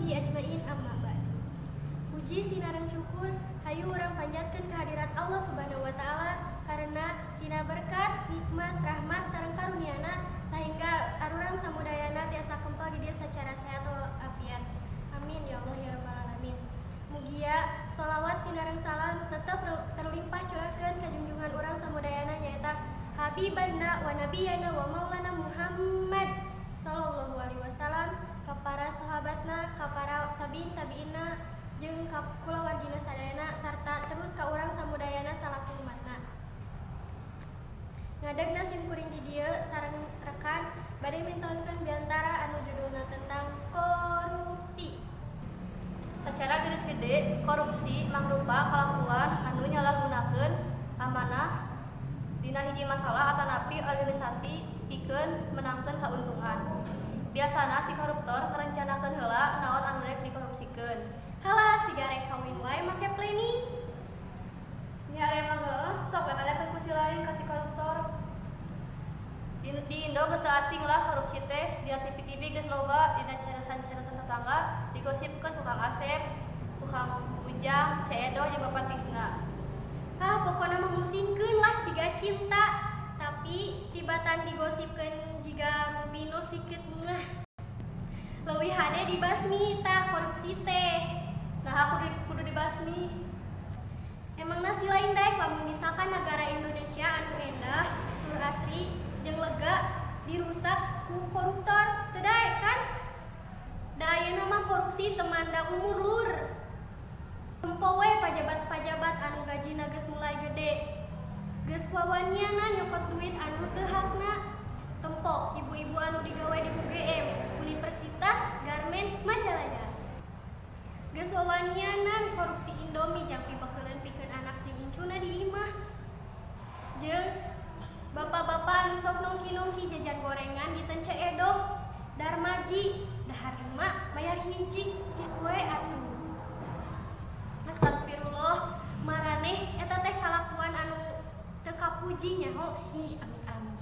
sahbihi ajmain amma ba'd. Puji sinareng syukur hayu urang panjatkeun kehadirat Allah Subhanahu wa taala karena tina berkat, nikmat, rahmat sareng karuniana sehingga arurang samudayana tiasa kempal di dia secara sehat walafiat. Amin ya Allah ya rabbal alamin. Mugia sholawat sinareng salam tetap terlimpah curahkeun ka junjungan urang samudayana nyaeta Habibanna wa nabiyana wa maulana Muhammad sallallahu alaihi wasallam, ka para sahabatna, ka para tabi'in-tabi'inna jeung ka kulawargina sadayana sarta terus ka urang samudayana salaku umatna. Ngadegna simkuring di dieu sareng rekan bade mintonkeun biantara anu judulna tentang korupsi. Secara garis gede, korupsi mangrupa kalakuan anu nyalahgunakeun amanah dina hiji masalah atanapi organisasi pikeun menangkeun kauntungan. Biasana si koruptor merencanakeun heula naon anu rek dikorupsikeun. Halah siga rek kawin wae make planning. Nya emang heuh, sok tanyakeun ku si lain ka si koruptor. Di Indo geus teu asing lah korupsi teh, di TV-TV geus loba dina carasan-carasan tetangga digosipkeun ku Kang Asep, ku Kang Ujang, Ceedoh jeung Bapak Tisna. Pokona mah musingkeun lah siga cinta, tapi tibatan digosipkeun jiga rubino sikit mah. Leuwih hade dibasmi tah korupsi teh. Nah aku kudu dibasmi. Emangna si lain daek lamun misalkan negara Indonesia anu endah, nur asri jeung lega dirusak ku koruptor, teu daek kan? Da ayeuna mah korupsi teu mandang umur lur. Tempo we pajabat-pajabat anu gajina geus mulai gede, geus wawaniana nyokot duit anu teu hakna. Tempo ibu-ibu anu digawe di UGM, Universitas Garmen Majalaya, geus wawanianan korupsi Indomie jang pibakeuleun pikeun anak jeung incuna di imah. Jeung bapak-bapak anu sok nongki-nongki jajan gorengan di Teu Ceedoh, Darmaji, dahar lima bayar hiji, cik we atuh. Astagfirullah, maraneh eta teh kalakuan anu teu kapuji nyaho. Ih, amin-amin.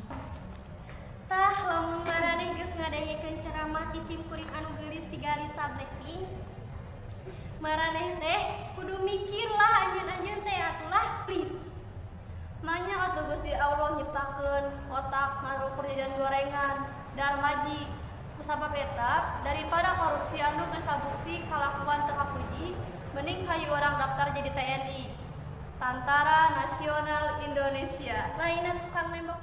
Tah lamun maraneh geus ngadengikeun ceramah ti simkuring anu geulis siga Lisa Blackpink, maraneh teh kudu mikir lah anjeun-anjeun teh atulah please. Manya atuh Gusti Allah nyiptakeun otak ngarukur jajan gorengan Darmaji. Kusabab eta daripada korupsi anu geus sabukti kalakuan teu kapuji, mending hayu orang daftar jadi TNI, Tentara Nasional Indonesia. Lainna tukang nembok